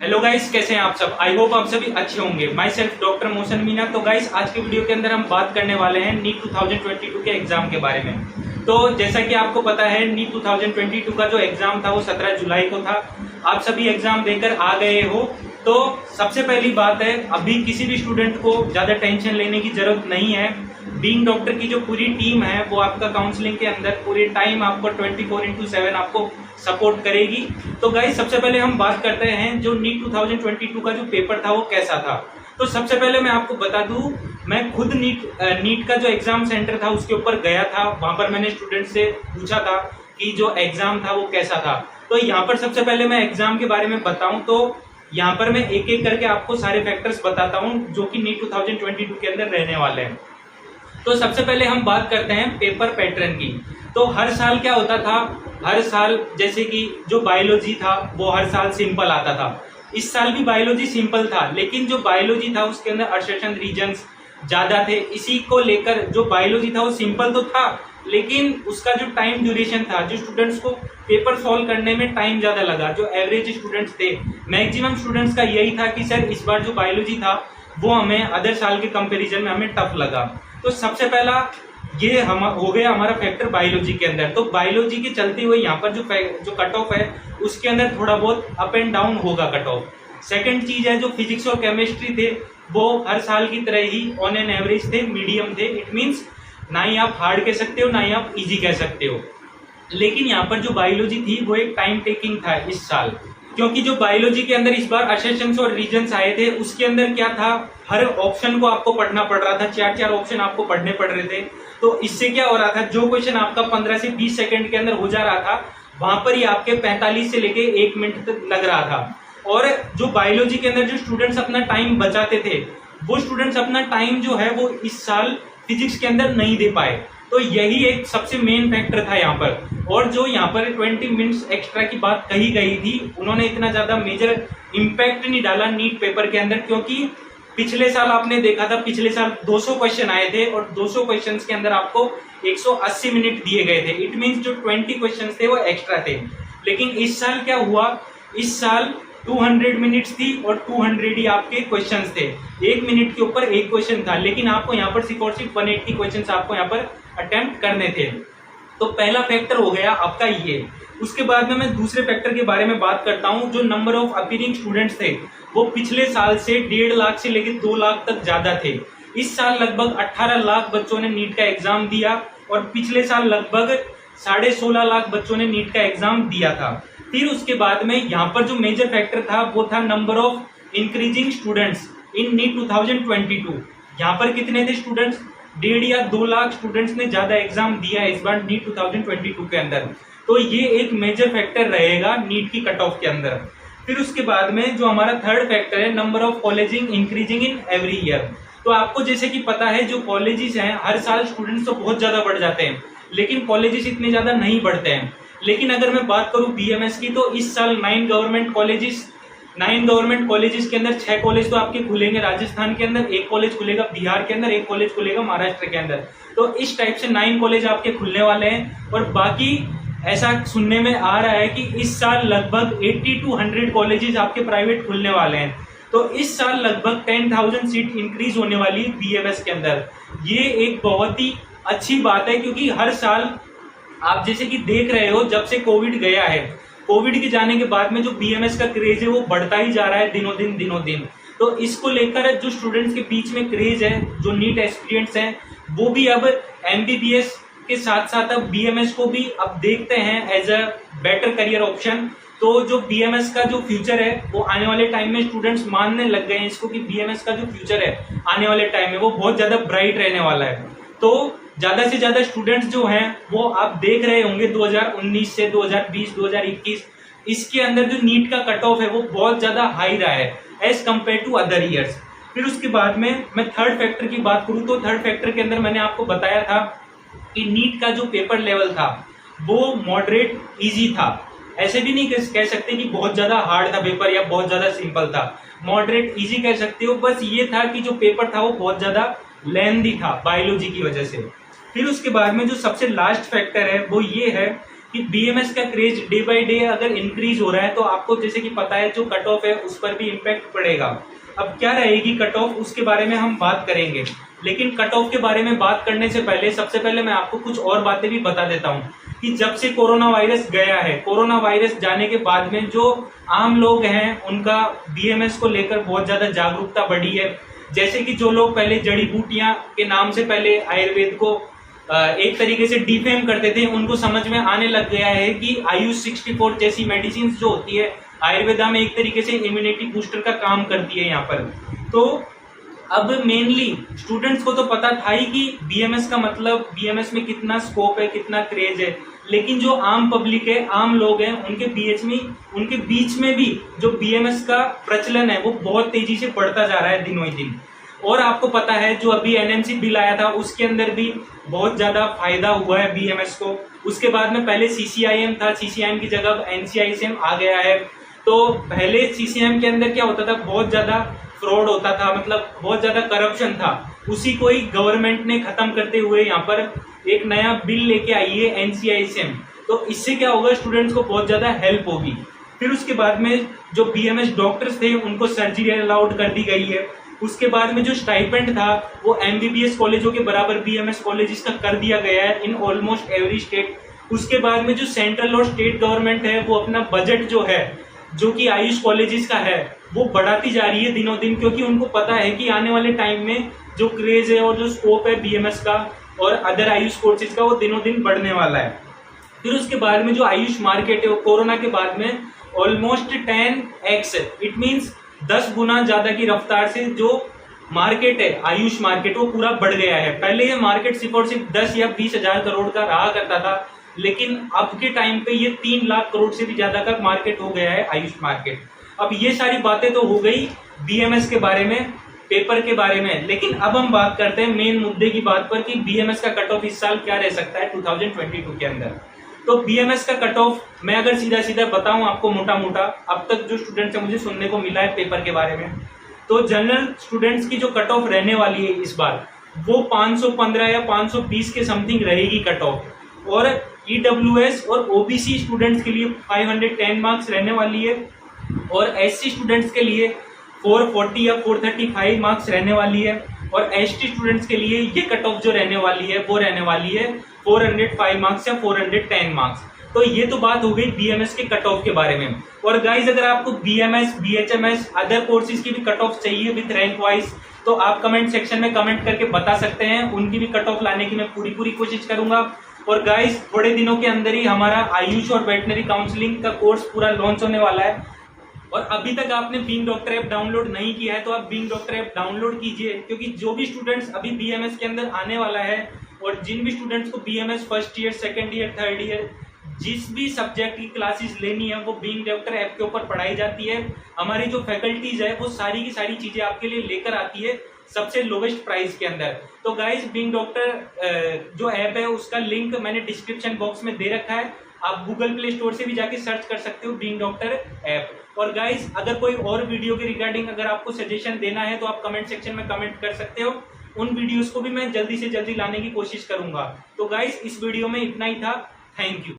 Hello guys, कैसे हैं आप सब। आई होप आप सभी अच्छे होंगे। My self doctor Mohsin Meena. तो गाइस, आज के वीडियो के अंदर हम बात करने वाले हैं नीट 2022 के एग्जाम के बारे में। तो जैसा कि आपको पता है, नीट 2022 का जो एग्जाम था वो 17 जुलाई को था। आप सभी एग्जाम देकर आ गए हो। तो सबसे पहली बात है, अभी किसी भी स्टूडेंट को ज्यादा टेंशन लेने की जरूरत नहीं है। बीइंग डॉक्टर की जो पूरी टीम है वो आपका काउंसलिंग के अंदर पूरे टाइम आपको 24/7 आपको सपोर्ट करेगी। तो गाइस, सबसे पहले हम बात करते हैं जो नीट 2022 का जो पेपर था वो कैसा था। तो सबसे पहले मैं आपको बता दूं, मैं खुद नीट का जो एग्जाम सेंटर था उसके ऊपर गया था। वहां पर मैंने स्टूडेंट से पूछा था कि जो एग्जाम था वो कैसा था। तो यहाँ पर सबसे पहले मैं एग्जाम के बारे में बताऊं तो यहाँ पर मैं एक एक करके आपको सारे फैक्टर्स बताता हूँ जो कि नीट 2022 के अंदर रहने वाले हैं। तो सबसे पहले हम बात करते हैं पेपर पैटर्न की। तो हर साल क्या होता था, हर साल जैसे कि जो बायोलॉजी था वो हर साल सिंपल आता था। इस साल भी बायोलॉजी सिंपल था, लेकिन जो बायोलॉजी था उसके अंदर असर्शन रीजन्स ज्यादा थे। इसी को लेकर जो बायोलॉजी था वो सिंपल तो था, लेकिन उसका जो टाइम ड्यूरेशन था, जो स्टूडेंट्स को पेपर सॉल्व करने में टाइम ज्यादा लगा, जो एवरेज स्टूडेंट्स थे, मैक्सिमम स्टूडेंट्स का यही था कि सर इस बार जो बायोलॉजी था वो हमें अदर साल के कंपैरिजन में हमें टफ लगा। तो सबसे पहला ये हम हो गया हमारा फैक्टर बायोलॉजी के अंदर। तो बायोलॉजी के चलते हुए यहाँ पर जो कट ऑफ है उसके अंदर थोड़ा बहुत अप एंड डाउन होगा कट ऑफ। सेकंड चीज है, जो फिजिक्स और केमिस्ट्री थे वो हर साल की तरह ही ऑन एन एवरेज थे, मीडियम थे। इट मीन्स ना ही आप हार्ड कह सकते हो ना ही आप इजी कह सकते हो। लेकिन यहाँ पर जो बायोलॉजी थी वो एक टाइम टेकिंग था इस साल, क्योंकि जो बायोलॉजी के अंदर इस बार असर्शंस और रीजन्स आए थे उसके अंदर क्या था, हर ऑप्शन को आपको पढ़ना पड़ रहा था। 4 ऑप्शन आपको पढ़ने पड़ रहे थे। तो इससे क्या हो रहा था, जो क्वेश्चन आपका 15 से 20 सेकंड के अंदर हो जा रहा था वहां पर ही आपके 45 से लेके 1 मिनट तक लग रहा था। और जो बायोलॉजी के अंदर जो स्टूडेंट्स अपना टाइम बचाते थे वो स्टूडेंट्स अपना टाइम जो है वो इस साल फिजिक्स के अंदर नहीं दे पाए। तो यही एक सबसे मेन फैक्टर था यहाँ पर। और जो यहाँ पर 20 मिनट्स एक्स्ट्रा की बात कही गई थी, उन्होंने इतना ज्यादा मेजर इम्पैक्ट नहीं डाला नीट पेपर के अंदर, क्योंकि पिछले साल आपने देखा था, पिछले साल 200 क्वेश्चन आए थे और 200 क्वेश्चन के अंदर आपको 180 मिनट दिए गए थे। इट मीन्स जो 20 क्वेश्चन थे वो एक्स्ट्रा थे। लेकिन इस साल क्या हुआ, इस साल 200 मिनट्स थी और 200 ही आपके क्वेश्चंस थे। 1 मिनट के ऊपर एक क्वेश्चन था, लेकिन आपको यहाँ पर सिर्फ और सिर्फ 180 क्वेश्चंस आपको यहाँ पर अटेम्प्ट करने थे। तो पहला फैक्टर हो गया आपका ये। उसके बाद में मैं दूसरे फैक्टर के बारे में बात करता हूँ। जो नंबर ऑफ अपीयरिंग स्टूडेंट्स थे वो पिछले साल से 1.5 लाख से लेकर 2 लाख तक ज्यादा थे। इस साल लगभग 18 लाख बच्चों ने नीट का एग्जाम दिया और पिछले साल लगभग 16.5 लाख बच्चों ने नीट का एग्जाम दिया था। फिर उसके बाद में यहाँ पर जो मेजर फैक्टर था वो था number of increasing students in NEET 2022। यहाँ पर कितने थे स्टूडेंट्स, 1.5 या 2 लाख स्टूडेंट्स ने ज्यादा एग्जाम दिया है इस बार नीट 2022 के अंदर। तो ये एक मेजर फैक्टर रहेगा नीट की कट ऑफ के अंदर। फिर उसके बाद में जो हमारा थर्ड फैक्टर है, number of colleges increasing in every year. तो आपको जैसे कि पता है, जो कॉलेजेस हैं हर साल स्टूडेंट्स तो बहुत ज्यादा बढ़ जाते हैं, लेकिन कॉलेजेस इतने ज्यादा नहीं बढ़ते हैं। लेकिन अगर मैं बात करूं बीएमएस की, तो इस साल 9 गवर्नमेंट कॉलेजेस के अंदर 6 कॉलेज तो आपके खुलेंगे राजस्थान के अंदर, 1 कॉलेज खुलेगा बिहार के अंदर, 1 कॉलेज खुलेगा महाराष्ट्र के अंदर। तो इस टाइप से 9 कॉलेज आपके खुलने वाले हैं। और बाकी ऐसा सुनने में आ रहा है कि इस साल लगभग 80 to 100 कॉलेजेस आपके प्राइवेट खुलने वाले हैं। तो इस साल लगभग 10,000 सीट इंक्रीज होने वाली है बीएमएस के अंदर। ये एक बहुत ही अच्छी बात है, क्योंकि हर साल आप जैसे कि देख रहे हो, जब से कोविड गया है, कोविड के जाने के बाद में जो बीएमएस का क्रेज है वो बढ़ता ही जा रहा है दिनों दिन। तो इसको लेकर जो स्टूडेंट्स के बीच में क्रेज है, जो नीट एस्पिरेंट्स हैं, वो भी अब एमबीबीएस के साथ साथ अब बीएमएस को भी अब देखते हैं as a better career option. तो जो बीएमएस का जो फ्यूचर है वो आने वाले टाइम में स्टूडेंट्स मानने लग गए हैं इसको, कि बीएमएस का जो फ्यूचर है आने वाले टाइम में वो बहुत ज्यादा ब्राइट रहने वाला है। तो ज्यादा से ज्यादा स्टूडेंट्स जो हैं वो आप देख रहे होंगे 2019 से 2020 2021 इसके अंदर जो नीट का कट ऑफ है वो बहुत ज्यादा हाई रहा है as compare to other years. फिर उसके बाद में मैं थर्ड फैक्टर की बात करूं तो थर्ड फैक्टर के अंदर मैंने आपको बताया था कि नीट का जो पेपर लेवल था वो मॉडरेट इजी था। ऐसे भी नहीं कह सकते कि बहुत ज्यादा हार्ड था पेपर या बहुत ज्यादा सिंपल था, मॉडरेट इजी कह सकते हो। बस ये था कि जो पेपर था वो बहुत ज्यादा लेंथी था बायोलॉजी की वजह से। फिर उसके बाद में जो सबसे लास्ट फैक्टर है वो ये है कि बीएमएस का क्रेज डे बाय डे अगर इंक्रीज हो रहा है तो आपको जैसे कि पता है जो कट ऑफ है उस पर भी इम्पैक्ट पड़ेगा। अब क्या रहेगी कट ऑफ, उसके बारे में हम बात करेंगे, लेकिन कट ऑफ के बारे में बात करने से पहले सबसे पहले मैं आपको कुछ और बातें भी बता देता हूँ कि जब से कोरोना वायरस गया है, कोरोना वायरस जाने के बाद में जो आम लोग हैं उनका बीएमएस को लेकर बहुत ज्यादा जागरूकता बढ़ी है। जैसे कि जो लोग पहले जड़ी बूटियां के नाम से पहले आयुर्वेद को एक तरीके से डिफेम करते थे, उनको समझ में आने लग गया है कि आयुष 64 जैसी मेडिसिन जो होती है आयुर्वेदा में एक तरीके से इम्यूनिटी बूस्टर का काम करती है यहाँ पर। तो अब मेनली स्टूडेंट्स को तो पता था ही कि बीएमएस का मतलब, बीएमएस में कितना स्कोप है, कितना क्रेज है, लेकिन जो आम पब्लिक है, आम लोग हैं, उनके बीच में भी जो बीएमएस का प्रचलन है वो बहुत तेजी से बढ़ता जा रहा है दिनों दिन। और आपको पता है जो अभी एनएमसी बिल आया था उसके अंदर भी बहुत ज्यादा फायदा हुआ है बीएमएस को। उसके बाद में पहले सीसीआईएम था, सीसीआईएम की जगह अब एनसीआईसीएम आ गया है। तो पहले सीसीआईएम के अंदर क्या होता था, बहुत ज्यादा फ्रॉड होता था, मतलब बहुत ज्यादा करप्शन था, उसी को ही गवर्नमेंट ने खत्म करते हुए यहाँ पर एक नया बिल लेके आई है एनसीआईसीएम। तो इससे क्या होगा, स्टूडेंट्स को बहुत ज्यादा हेल्प होगी। फिर उसके बाद में जो बीएमएस डॉक्टर्स थे उनको सर्जरी अलाउड कर दी गई है। उसके बाद में जो स्टाइपेंड था वो एमबीबीएस कॉलेजों के बराबर बीएमएस कॉलेजेस का कर दिया गया है इन ऑलमोस्ट एवरी स्टेट। उसके बाद में जो सेंट्रल और स्टेट गवर्नमेंट है वो अपना बजट जो है, जो कि आयुष कॉलेजेस का है, वो बढ़ाती जा रही है दिनों दिन, क्योंकि उनको पता है कि आने वाले टाइम में जो क्रेज है और जो स्कोप है बीएमएस का और अदर आयुष कोर्सेज का वो दिनों दिन बढ़ने वाला है। फिर उसके बाद में जो आयुष मार्केट है वो कोरोना के बाद में ऑलमोस्ट 10x, इट मीन्स 10 गुना ज्यादा की रफ्तार से जो मार्केट है आयुष मार्केट वो पूरा बढ़ गया है। पहले ये मार्केट सिर्फ और सिर्फ 10 या 20 हजार करोड़ का रहा करता था, लेकिन अब के टाइम पे ये 3 लाख करोड़ से भी ज्यादा का मार्केट हो गया है आयुष मार्केट। अब ये सारी बातें तो हो गई बीएमएस के बारे में, पेपर के बारे में, लेकिन अब हम बात करते हैं मेन मुद्दे की बात पर कि बीएमएस का कट ऑफ इस साल क्या रह सकता है 2022 के अंदर। तो बीएमएस का कट ऑफ मैं अगर सीधा सीधा बताऊं आपको मोटा मोटा, अब तक जो स्टूडेंट्स है मुझे सुनने को मिला है पेपर के बारे में, तो जनरल स्टूडेंट्स की जो कट ऑफ रहने वाली है इस बार वो 515 या 520 के समथिंग रहेगी कट ऑफ। और ईडब्ल्यूएस और ओबीसी स्टूडेंट्स के लिए 510 मार्क्स रहने वाली है और एससी स्टूडेंट्स के लिए 440 या 435 मार्क्स रहने वाली है और एसटी स्टूडेंट्स के लिए ये कट ऑफ जो रहने वाली है वो रहने वाली है 405 मार्क्स या 410 मार्क्स। तो ये तो बात हो गई बीएमएस के कट ऑफ के बारे में। और गाइज अगर आपको बीएमएस, बीएचएमएस, अदर कोर्सेज की भी कट ऑफ चाहिए विथ रैंक वाइज तो आप कमेंट सेक्शन में कमेंट करके बता सकते हैं, उनकी भी कट ऑफ लाने की मैं पूरी कोशिश करूंगा। और गाइज थोड़े दिनों के अंदर ही हमारा आयुष और वेटनरी काउंसलिंग का कोर्स पूरा लॉन्च होने वाला है। और अभी तक आपने बीइंग डॉक्टर ऐप डाउनलोड नहीं किया है तो आप बीइंग डॉक्टर ऐप डाउनलोड कीजिए, क्योंकि जो भी स्टूडेंट्स अभी बीएमएस के अंदर आने वाला है और जिन भी स्टूडेंट्स को BMS first year, second year, third year जिस भी सब्जेक्ट की क्लासेस लेनी है वो बीइंग डॉक्टर ऐप के ऊपर पढ़ाई जाती है। हमारी जो फैकल्टीज है वो सारी की सारी चीजें आपके लिए लेकर आती है सबसे लोवेस्ट प्राइस के अंदर। तो गाइज बीइंग डॉक्टर जो ऐप है उसका लिंक मैंने डिस्क्रिप्शन बॉक्स में दे रखा है, आप गूगल प्ले स्टोर से भी जाके सर्च कर सकते हो बीइंग डॉक्टर ऐप। और गाइज अगर कोई और वीडियो के रिगार्डिंग अगर आपको सजेशन देना है तो आप कमेंट सेक्शन में कमेंट कर सकते हो, उन वीडियोस को भी मैं जल्दी से जल्दी लाने की कोशिश करूंगा। तो गाइज इस वीडियो में इतना ही था, थैंक यू।